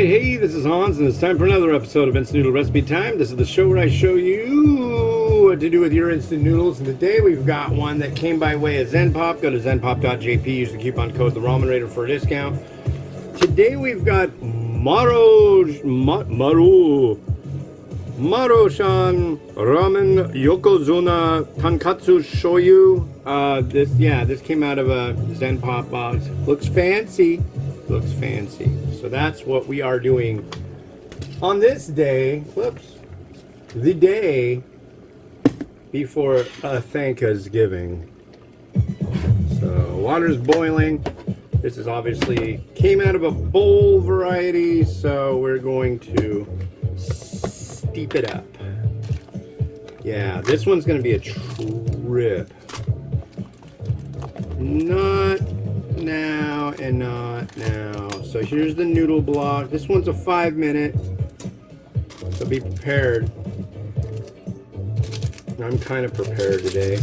Hey, this is Hans, and it's time for another episode of Instant Noodle Recipe Time. This is the show where I show you what to do with your instant noodles. And today we've got one that came by way of Zenpop. Go to zenpop.jp, use the coupon code the Ramen Raider for a discount. Today we've got Maruchan Ramen Yokozuna Tonkotsu Shoyu. This came out of a Zenpop box. Looks fancy. So that's what we are doing on this day. The day before Thanksgiving. So water's boiling. This is obviously came out of a bowl variety, so we're going to steep it up. Yeah, this one's going to be a trip. Not now and not now. So here's the noodle block. This one's a 5-minute, so be prepared. I'm kind of prepared today.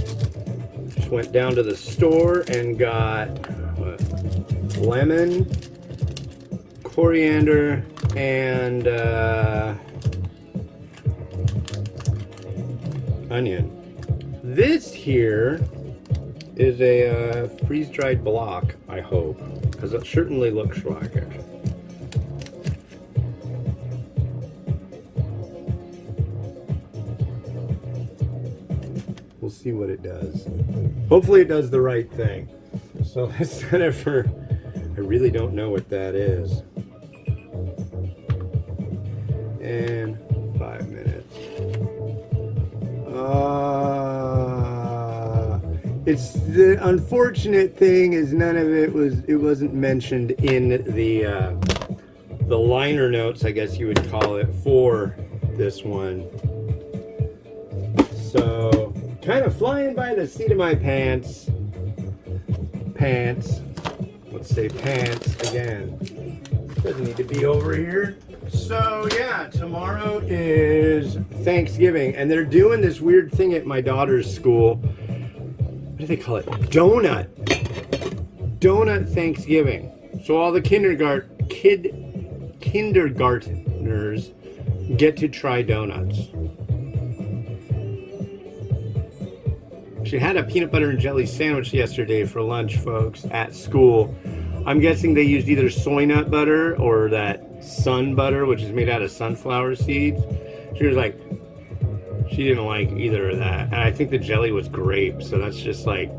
Just went down to the store and got lemon, coriander, and onion. This here is a freeze-dried block, I hope, because it certainly looks like it. We'll see what it does. Hopefully it does the right thing. So let's set it for, I really don't know what that is. And 5 minutes. It's the unfortunate thing is none of it wasn't mentioned in the liner notes, I guess you would call it, for this one. So kind of flying by the seat of my pants. Let's say pants again. Doesn't need to be over here. So yeah, tomorrow is Thanksgiving, and they're doing this weird thing at my daughter's school. What do they call it? Donut Thanksgiving. So all the kindergartners get to try donuts. She had a peanut butter and jelly sandwich yesterday for lunch, folks, at school. I'm guessing they used either soy nut butter or that sun butter, which is made out of sunflower seeds. She was like, she didn't like either of that. And I think the jelly was grape, so that's just like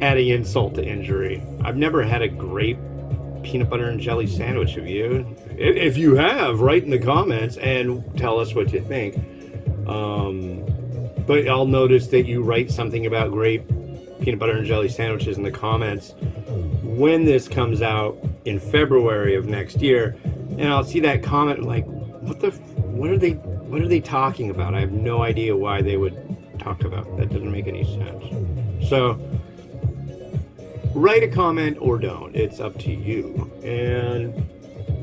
adding insult to injury. I've never had a grape peanut butter and jelly sandwich, have you? If you have, write in the comments and tell us what you think. But I'll notice that you write something about grape peanut butter and jelly sandwiches in the comments when this comes out in February of next year, and I'll see that comment like, what are they talking about? I have no idea why they would talk about that. Doesn't make any sense. So write a comment or don't. It's up to you. And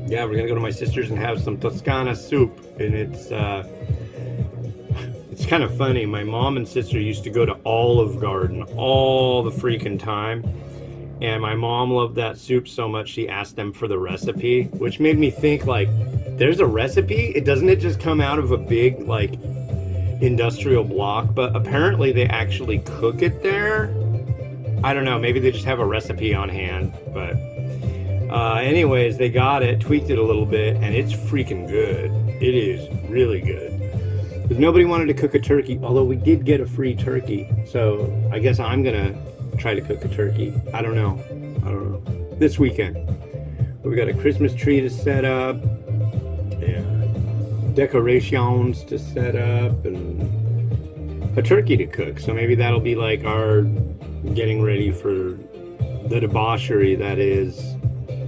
yeah, we're gonna go to my sister's and have some Toscana soup, and it's kind of funny. My mom and sister used to go to Olive Garden all the freaking time, and my mom loved that soup so much she asked them for the recipe, which made me think, like, there's a recipe? Doesn't it just come out of a big, like, industrial block? But apparently they actually cook it there. I don't know, maybe they just have a recipe on hand. But anyways, they got it, tweaked it a little bit, and it's freaking good. It is really good. Because nobody wanted to cook a turkey, although we did get a free turkey. So I guess I'm gonna try to cook a turkey. I don't know. This weekend. We got a Christmas tree to set up, and decorations to set up, and a turkey to cook. So maybe that'll be like our getting ready for the debauchery that is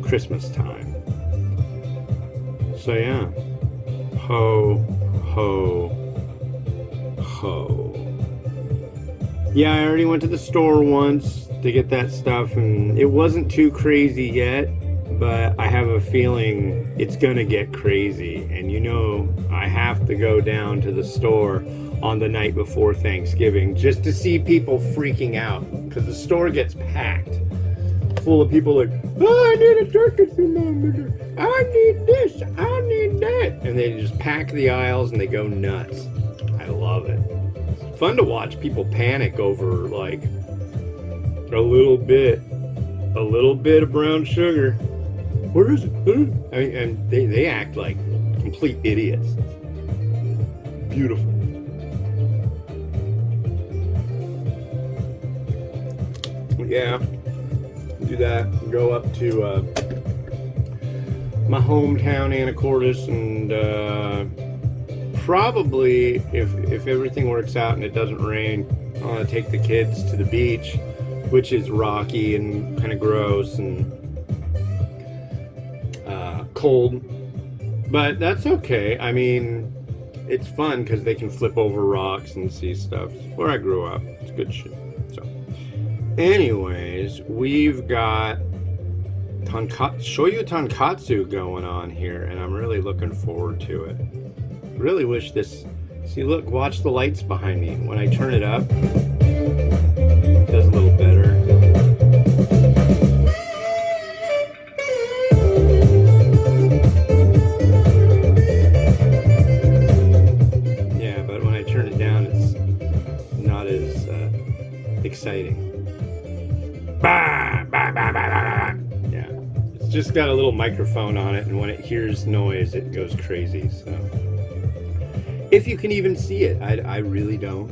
Christmas time. So yeah. Ho, ho, ho. Yeah, I already went to the store once to get that stuff, and it wasn't too crazy yet, but I have a feeling it's gonna get crazy. And you know, I have to go down to the store on the night before Thanksgiving just to see people freaking out, because the store gets packed full of people like, oh, I need a turkey thermometer. I need this. I need that. And they just pack the aisles and they go nuts. I love it. It's fun to watch people panic over like a little bit of brown sugar. Where is it? I mean, and they act like complete idiots. Beautiful. Yeah, do that. Go up to my hometown, Anacortes, and probably if everything works out and it doesn't rain, I'm gonna take the kids to the beach, which is rocky and kind of gross and cold, but that's okay. I mean, it's fun because they can flip over rocks and see stuff. Where I grew up, it's good shit. So, anyways, we've got Shoyu Tonkotsu going on here, and I'm really looking forward to it. Really wish this. See, look, watch the lights behind me. When I turn it up, it does a little better. Exciting. Yeah, it's just got a little microphone on it, and when it hears noise, it goes crazy. So, if you can even see it, I really don't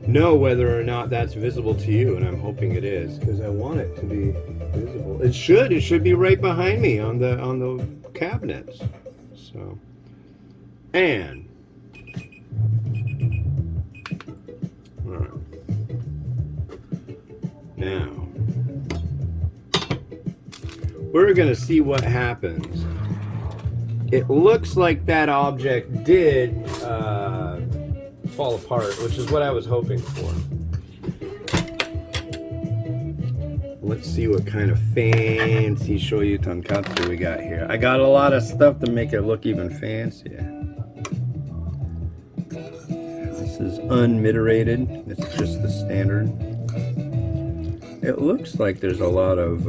know whether or not that's visible to you, and I'm hoping it is because I want it to be visible. It should be right behind me on the cabinets. So, and all right. Now, we're going to see what happens. It looks like that object did fall apart, which is what I was hoping for. Let's see what kind of fancy Shoyu Tonkotsu we got here. I got a lot of stuff to make it look even fancier. This is unmitigated. It's just the standard. It looks like there's a lot of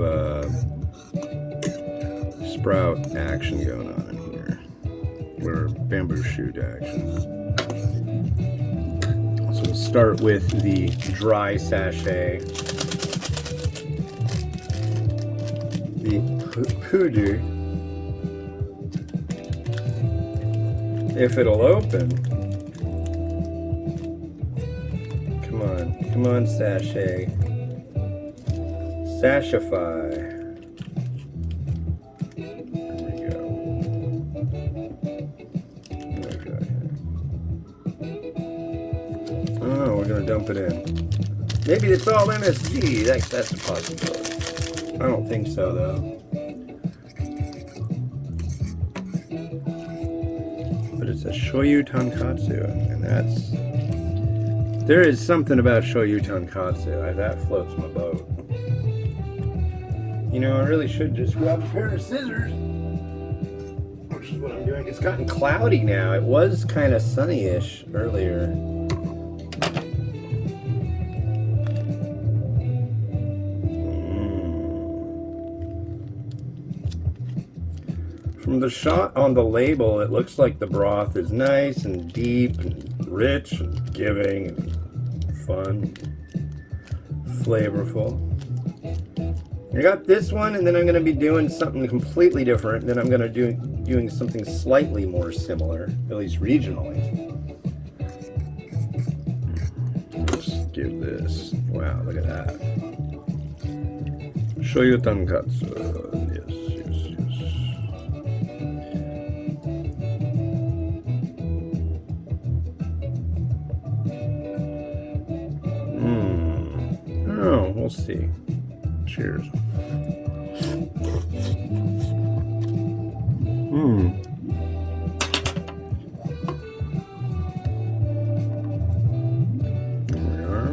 sprout action going on in here, or bamboo shoot action. So we'll start with the dry sachet. The hoodoo. If it'll open. Come on, sachet. Sashify. There we go. Oh, we're gonna dump it in. Maybe it's all MSG. That's a possibility. I don't think so, though. But it's a Shoyu Tonkotsu, and there is something about Shoyu Tonkotsu. That floats my boat. You know, I really should just grab a pair of scissors, which is what I'm doing. It's gotten cloudy now. It was kind of sunny-ish earlier. From the shot on the label, it looks like the broth is nice and deep and rich and giving and fun, flavorful. I got this one, and then I'm going to be doing something completely different. Then I'm going to doing something slightly more similar, at least regionally. Let's give this. Wow, look at that. Shoyu Tonkotsu. Yes. Oh, we'll see. Cheers. There we are.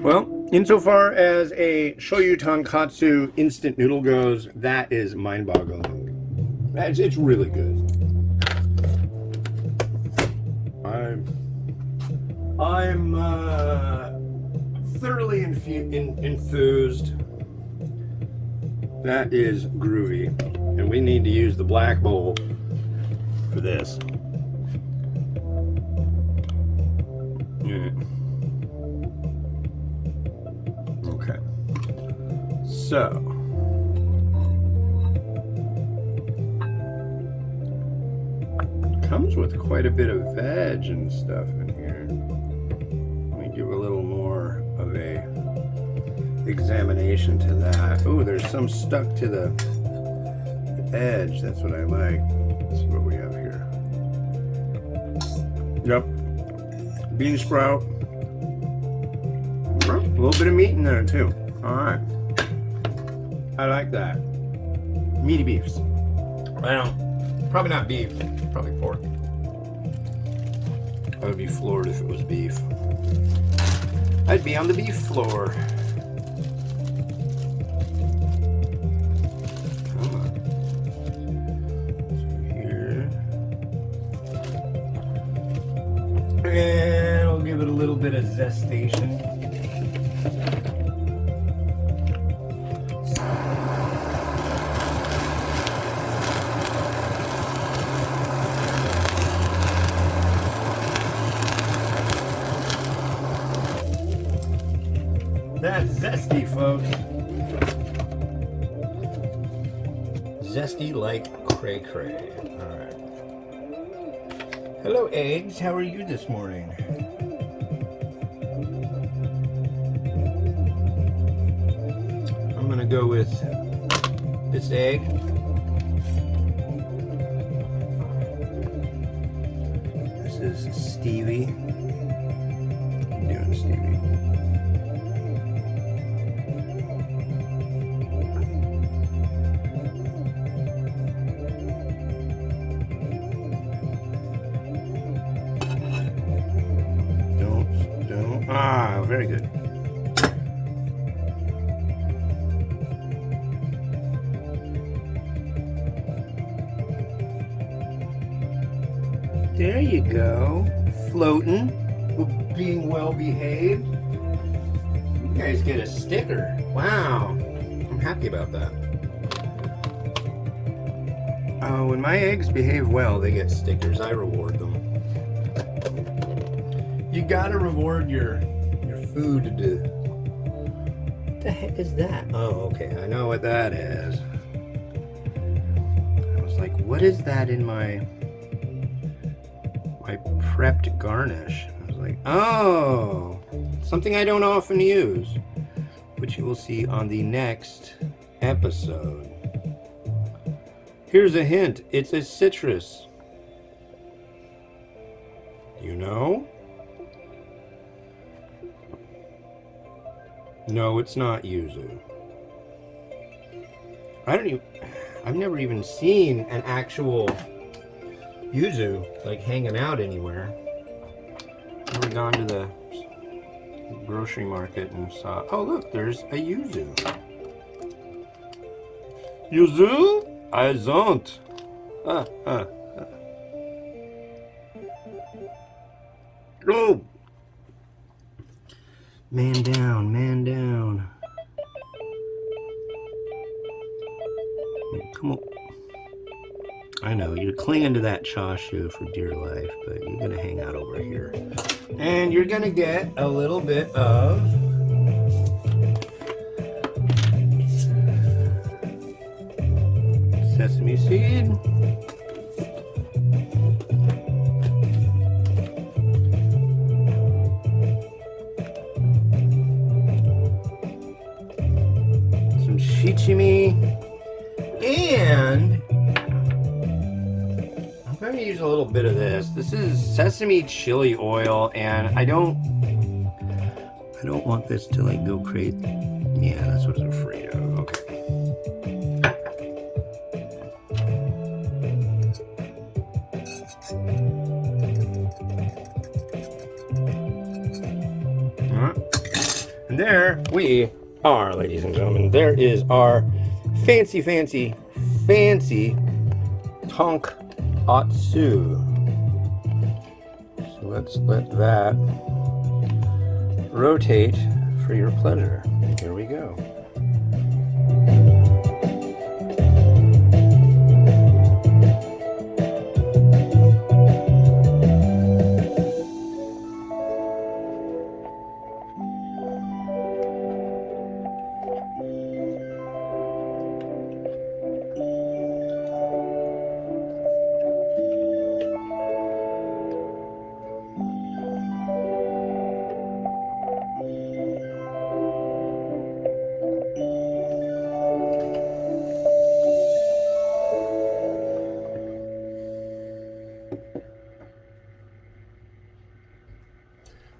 Well, Insofar as a Shoyu Tonkotsu instant noodle goes, that is mind-boggling. It's really good. I'm thoroughly enthused. That is groovy, and we need to use the black bowl for this. Okay. So, comes with quite a bit of veg and stuff in here. Let me give a little more of a examination to that. Oh, there's some stuck to the edge. That's what I like. Let's see what we have here. Yep. Bean sprout. A little bit of meat in there too. All right. I like that. Meaty beefs. Well, probably not beef. Probably pork. I would be floored if it was beef. I'd be on the beef floor. Come on. So here. And I'll give it a little bit of zestation. That's zesty, folks. Zesty like cray-cray. Alright. Hello, eggs. How are you this morning? I'm gonna go with this egg. This is Stevie. How you doing, Stevie? Ah, very good. There you go. Floating, being well behaved. You guys get a sticker. Wow. I'm happy about that. When my eggs behave well, they get stickers. I reward them. You gotta reward your food. What the heck is that? Oh, okay. I know what that is. I was like, what is that in my prepped garnish? I was like, oh, something I don't often use, which you will see on the next episode. Here's a hint. It's a citrus. You know? No, it's not yuzu. I've never even seen an actual yuzu like hanging out anywhere. Never gone to the grocery market and saw, oh look, there's a yuzu. Yuzu? I don't. Oh! Man down, man down. Come on. I know, you're clinging to that chashu for dear life, but you're gonna hang out over here. And you're gonna get a little bit of sesame seed. Shichimi, and I'm going to use a little bit of this. This is sesame chili oil, and I don't want this to like go crazy. Yeah, that's what I was afraid of. Okay. All right. And there we are, ladies and gentlemen. There is our fancy Tonkotsu. So let's let that rotate for your pleasure. Here we go.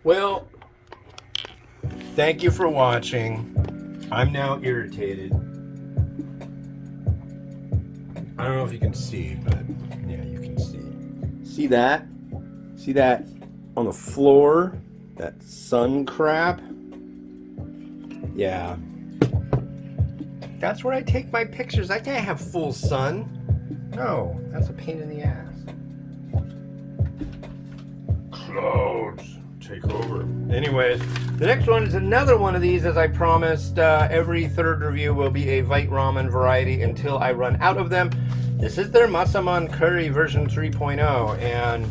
Well, thank you for watching. I'm now irritated. I don't know if you can see, but yeah, you can see. See that? See that on the floor? That sun crap? Yeah. That's where I take my pictures. I can't have full sun. No, that's a pain in the ass. Clouds. Take over. Anyways, the next one is another one of these, as I promised. Every third review will be a Vite Ramen variety until I run out of them. This is their Masaman Curry version 3.0, and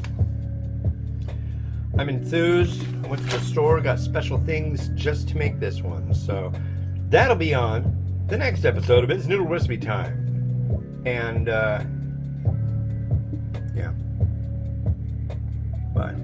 I'm enthused. Went to the store, got special things just to make this one. So that'll be on the next episode of It's Noodle Recipe Time. And yeah. Bye.